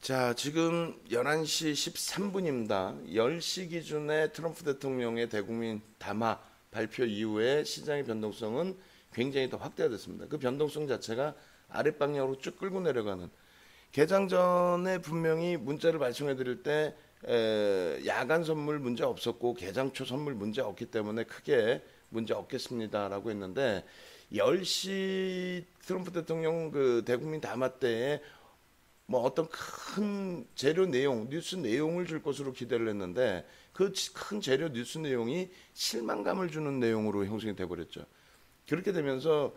자, 지금 11시 13분입니다. 10시 기준에 트럼프 대통령의 대국민 담화 발표 이후에 시장의 변동성은 굉장히 더 확대됐습니다. 그 변동성 자체가 아랫방향으로 쭉 끌고 내려가는, 개장 전에 분명히 문자를 발송해 드릴 때 야간 선물 문제 없었고 개장 초 선물 문제 없기 때문에 크게 문제 없겠습니다라고 했는데, 10시 트럼프 대통령 그 대국민 담화 때에 뭐 어떤 큰 재료 내용, 뉴스 내용을 줄 것으로 기대를 했는데, 그 큰 재료 뉴스 내용이 실망감을 주는 내용으로 형성이 돼버렸죠. 그렇게 되면서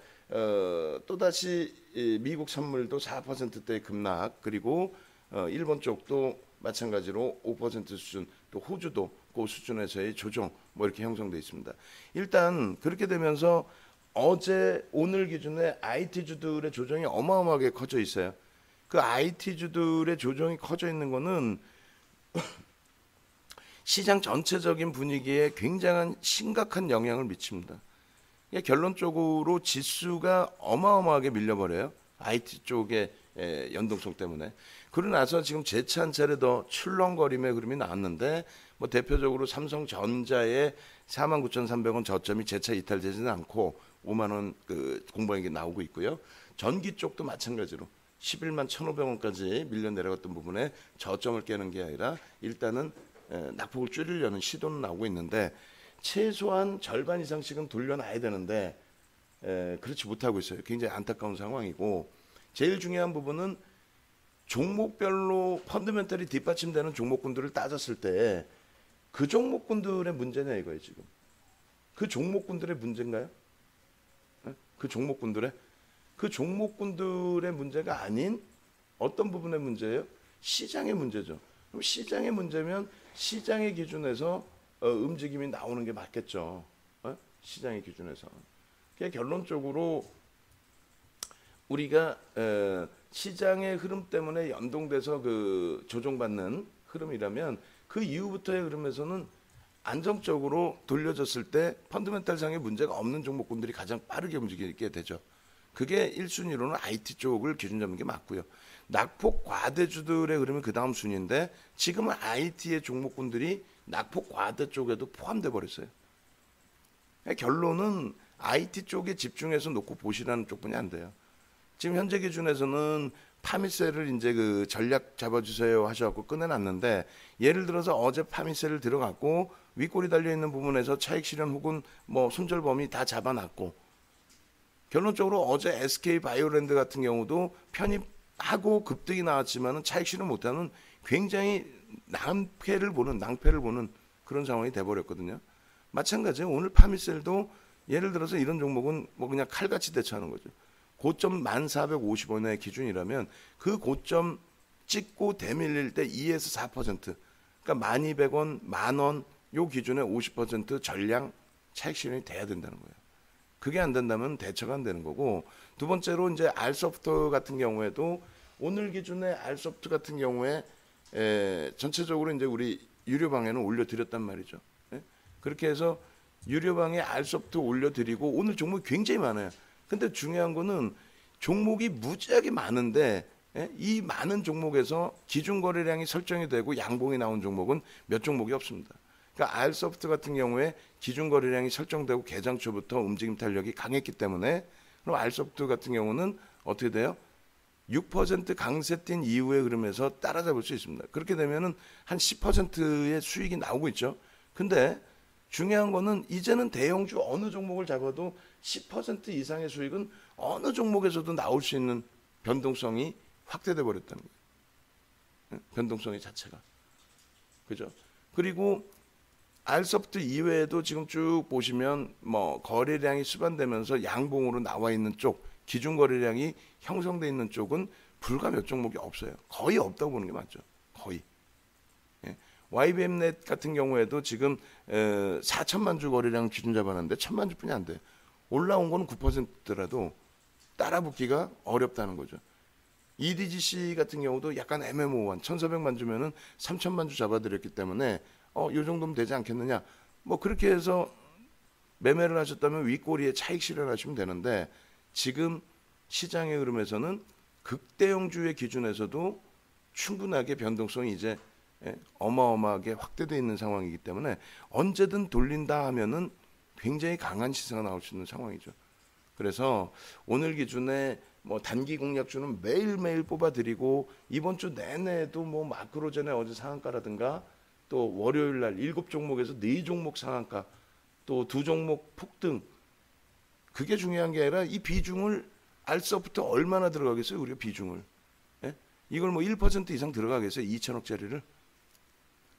또다시 미국 선물도 4%대 급락, 그리고 일본 쪽도 마찬가지로 5% 수준, 또 호주도 그 수준에서의 조정 뭐 이렇게 형성돼 있습니다. 일단 그렇게 되면서 어제 오늘 기준에 IT주들의 조정이 어마어마하게 커져 있어요. 그 IT주들의 조정이 커져 있는 거는 시장 전체적인 분위기에 굉장한 심각한 영향을 미칩니다. 결론적으로 지수가 어마어마하게 밀려버려요. IT 쪽의 연동성 때문에. 그러고 나서 지금 재차 한 차례 더 출렁거림의 흐름이 나왔는데, 뭐 대표적으로 삼성전자의 49,300원 저점이 재차 이탈되지는 않고 5만 원 그 공방액이 나오고 있고요. 전기 쪽도 마찬가지로 11만 1,500원까지 밀려 내려갔던 부분에 저점을 깨는 게 아니라 일단은 낙폭을 줄이려는 시도는 나오고 있는데, 최소한 절반 이상씩은 돌려놔야 되는데 그렇지 못하고 있어요. 굉장히 안타까운 상황이고, 제일 중요한 부분은 종목별로 펀더멘털이 뒷받침되는 종목군들을 따졌을 때 그 종목군들의 문제냐 이거예요. 지금 그 종목군들의 문제인가요? 그 종목군들의 문제가 아닌 어떤 부분의 문제예요? 시장의 문제죠. 그럼 시장의 문제면 시장의 기준에서 움직임이 나오는 게 맞겠죠. 시장의 기준에서. 그러니까 결론적으로 우리가 시장의 흐름 때문에 연동돼서 그 조정받는 흐름이라면, 그 이후부터의 흐름에서는 안정적으로 돌려졌을 때 펀더멘탈상의 문제가 없는 종목군들이 가장 빠르게 움직이게 되죠. 그게 1순위로는 IT 쪽을 기준 잡는 게 맞고요. 낙폭 과대주들의 흐름이 그 다음 순위인데, 지금은 IT의 종목군들이 낙폭 과대 쪽에도 포함돼 버렸어요. 결론은 IT 쪽에 집중해서 놓고 보시라는 쪽뿐이 안 돼요. 지금 현재 기준에서는 파미셀을 이제 그 전략 잡아주세요 하셔갖고 꺼내놨는데, 예를 들어서 어제 파미셀을 들어갔고 윗골이 달려있는 부분에서 차익 실현 혹은 뭐 손절 범위 다 잡아놨고, 결론적으로 어제 SK 바이오랜드 같은 경우도 편입하고 급등이 나왔지만은 차익 실현 못하는 굉장히 낭패를 보는 그런 상황이 돼버렸거든요. 마찬가지예요. 오늘 파미셀도 예를 들어서 이런 종목은 뭐 그냥 칼같이 대처하는 거죠. 고점 1,450원의 기준이라면 그 고점 찍고 대밀릴 때 2에서 4%, 그러니까 1,200원, 10,000원 요 기준에 50% 전량 차익 실현이 돼야 된다는 거예요. 그게 안 된다면 대처가 안 되는 거고, 두 번째로 이제 알소프트 같은 경우에도 오늘 기준에 알소프트 같은 경우에 전체적으로 이제 우리 유료방에는 올려드렸단 말이죠. 그렇게 해서 유료방에 알소프트 올려드리고 오늘 종목이 굉장히 많아요. 근데 중요한 거는 종목이 무지하게 많은데 이 많은 종목에서 기준 거래량이 설정이 되고 양봉이 나온 종목은 몇 종목이 없습니다. 그러니까 알소프트 같은 경우에 기준 거래량이 설정되고 개장 초부터 움직임 탄력이 강했기 때문에, 그럼 알소프트 같은 경우는 어떻게 돼요? 6% 강세 뛴 이후의 흐름에서 따라잡을 수 있습니다. 그렇게 되면은 한 10%의 수익이 나오고 있죠. 근데 중요한 거는 이제는 대형주 어느 종목을 잡아도 10% 이상의 수익은 어느 종목에서도 나올 수 있는 변동성이 확대돼 버렸다는 거예요. 변동성의 자체가. 그죠? 그리고 알소프트 이외에도 지금 쭉 보시면 뭐 거래량이 수반되면서 양봉으로 나와 있는 쪽, 기준 거래량이 형성돼 있는 쪽은 불과 몇 종목이 없어요. 거의 없다고 보는 게 맞죠. 거의. YBM넷 같은 경우에도 지금 4천만 주 거래량 기준 잡았는데 1,000만 주뿐이 안 돼요. 올라온 거는 9%라도 따라붙기가 어렵다는 거죠. EDGC 같은 경우도 약간 애매모호한 1,400만 주면은 3천만 주 잡아드렸기 때문에 요 정도면 되지 않겠느냐. 뭐 그렇게 해서 매매를 하셨다면 윗꼬리에 차익 실현하시면 되는데, 지금 시장의 흐름에서는 극대형주의 기준에서도 충분하게 변동성이 이제 어마어마하게 확대되어 있는 상황이기 때문에 언제든 돌린다 하면은 굉장히 강한 시세가 나올 수 있는 상황이죠. 그래서 오늘 기준에 뭐 단기 공략주는 매일매일 뽑아드리고 이번 주 내내도 뭐 마크로전에 어제 상한가라든가 또 월요일 날 7종목에서 4종목 상한가 또 2종목 폭등, 그게 중요한 게 아니라 이 비중을 알서부터 얼마나 들어가겠어요? 우리가 비중을. 예? 이걸 뭐 1% 이상 들어가겠어요? 2천억짜리를.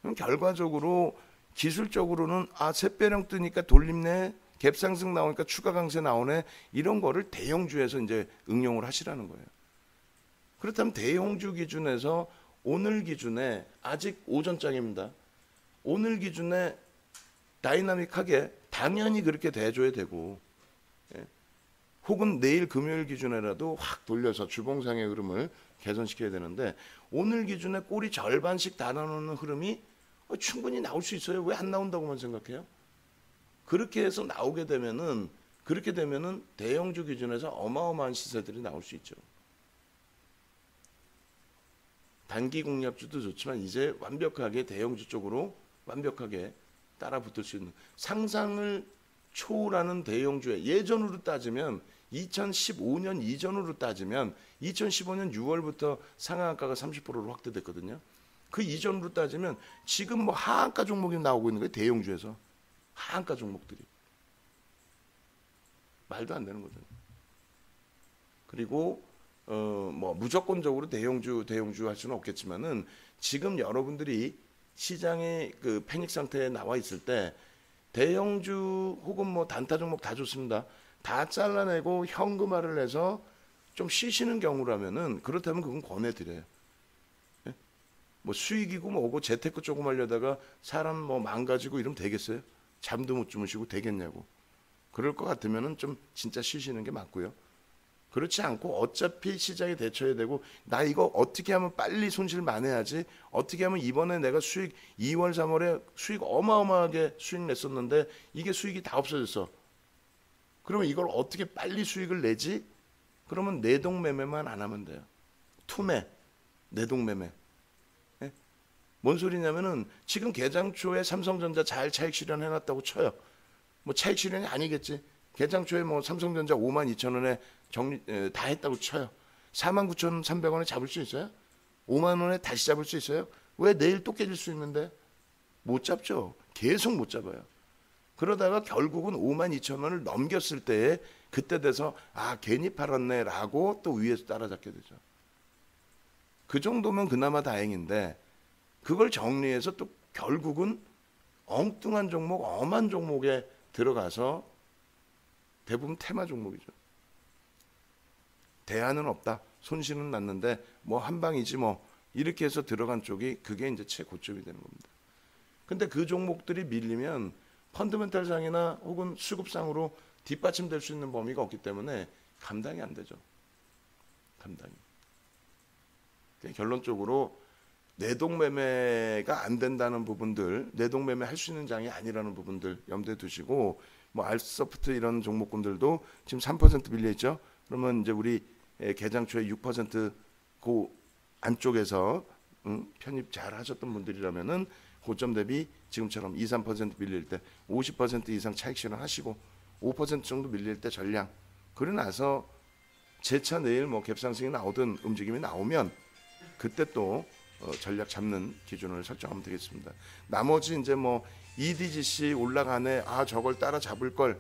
그럼 결과적으로 기술적으로는 샛배령 뜨니까 돌림네, 갭상승 나오니까 추가 강세 나오네, 이런 거를 대형주에서 이제 응용을 하시라는 거예요. 그렇다면 대형주 기준에서 오늘 기준에 아직 오전장입니다. 오늘 기준에 다이나믹하게 당연히 그렇게 대줘야 되고, 혹은 내일 금요일 기준에라도 확 돌려서 주봉상의 흐름을 개선시켜야 되는데 오늘 기준에 꼬리 절반씩 달아놓는 흐름이 충분히 나올 수 있어요. 왜 안 나온다고만 생각해요? 그렇게 해서 나오게 되면은, 그렇게 되면은 대형주 기준에서 어마어마한 시세들이 나올 수 있죠. 단기 공략주도 좋지만 이제 완벽하게 대형주 쪽으로 완벽하게 따라 붙을 수 있는, 상상을 초월하는 대형주에, 예전으로 따지면 2015년 이전으로 따지면 2015년 6월부터 상한가가 30%로 확대됐거든요. 그 이전으로 따지면 지금 뭐 하한가 종목이 나오고 있는 거예요. 대형주에서 하한가 종목들이 말도 안 되는 거죠. 그리고 뭐 무조건적으로 대형주 할 수는 없겠지만은 지금 여러분들이 시장의 그 패닉 상태에 나와 있을 때 대형주 혹은 뭐 단타 종목 다 좋습니다. 다 잘라내고 현금화를 해서 좀 쉬시는 경우라면은, 그렇다면 그건 권해드려요. 예? 뭐 수익이고 뭐고 재테크 조금 하려다가 사람 뭐 망가지고 이러면 되겠어요? 잠도 못 주무시고 되겠냐고. 그럴 것 같으면은 좀 진짜 쉬시는 게 맞고요. 그렇지 않고 어차피 시장에 대처해야 되고, 나 이거 어떻게 하면 빨리 손실 만회하지, 어떻게 하면 이번에 내가 수익 2월 3월에 수익 어마어마하게 수익 냈었는데 이게 수익이 다 없어졌어. 그러면 이걸 어떻게 빨리 수익을 내지? 그러면 내동매매만 안 하면 돼요. 투매, 내동매매. 예? 뭔 소리냐면은 지금 개장 초에 삼성전자 잘 차익 실현해놨다고 쳐요. 뭐 차익 실현이 아니겠지. 개장 초에 뭐 삼성전자 52,000원에 다 했다고 쳐요. 49,300원에 잡을 수 있어요? 5만 원에 다시 잡을 수 있어요? 왜 내일 또 깨질 수 있는데? 못 잡죠. 계속 못 잡아요. 그러다가 결국은 52,000원을 넘겼을 때에 그때 돼서 괜히 팔았네 라고 또 위에서 따라잡게 되죠. 그 정도면 그나마 다행인데, 그걸 정리해서 또 결국은 엉뚱한 종목, 엄한 종목에 들어가서 대부분 테마 종목이죠. 대안은 없다. 손실은 났는데 뭐 한 방이지 뭐, 이렇게 해서 들어간 쪽이 그게 이제 최고점이 되는 겁니다. 근데 그 종목들이 밀리면 펀더멘탈상이나 혹은 수급상으로 뒷받침될 수 있는 범위가 없기 때문에 감당이 안 되죠. 감당이. 결론적으로 내동매매가 안 된다는 부분들, 내동매매 할 수 있는 장이 아니라는 부분들 염두에 두시고, 뭐 알소프트 이런 종목군들도 지금 3% 밀려 있죠. 그러면 이제 우리 개장 초에 6% 안쪽에서 편입 잘 하셨던 분들이라면은 고점 대비 지금처럼 2, 3% 밀릴 때 50% 이상 차익 실현하시고 5% 정도 밀릴 때 전량, 그러고 나서 재차 내일 뭐 갭상승이 나오든 움직임이 나오면 그때 또 전략 잡는 기준을 설정하면 되겠습니다. 나머지 이제 뭐 EDGC 올라가네, 저걸 따라 잡을 걸,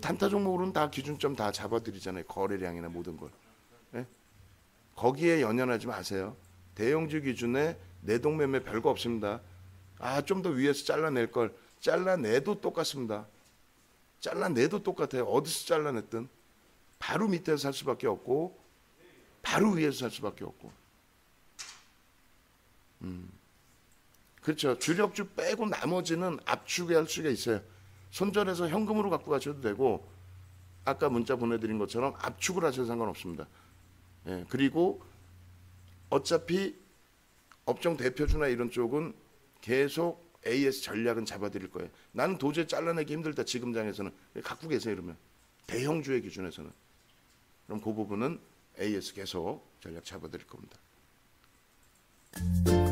단타 종목으로는 다 기준점 다 잡아드리잖아요. 거래량이나 모든 걸. 네? 거기에 연연하지 마세요. 대형주 기준에 내동매매 별거 없습니다. 좀 더 위에서 잘라낼 걸, 잘라내도 똑같습니다. 잘라내도 똑같아요. 어디서 잘라냈든 바로 밑에서 살 수밖에 없고 바로 위에서 살 수밖에 없고. 그렇죠. 주력주 빼고 나머지는 압축해 할 수가 있어요. 손절해서 현금으로 갖고 가셔도 되고, 아까 문자 보내드린 것처럼 압축을 하셔도 상관없습니다. 예, 그리고 어차피 업종 대표주나 이런 쪽은 계속 AS 전략은 잡아드릴 거예요. 나는 도저히 잘라내기 힘들다 지금 장에서는, 갖고 계세요. 이러면 대형주의 기준에서는, 그럼 그 부분은 AS 계속 전략 잡아드릴 겁니다. 네.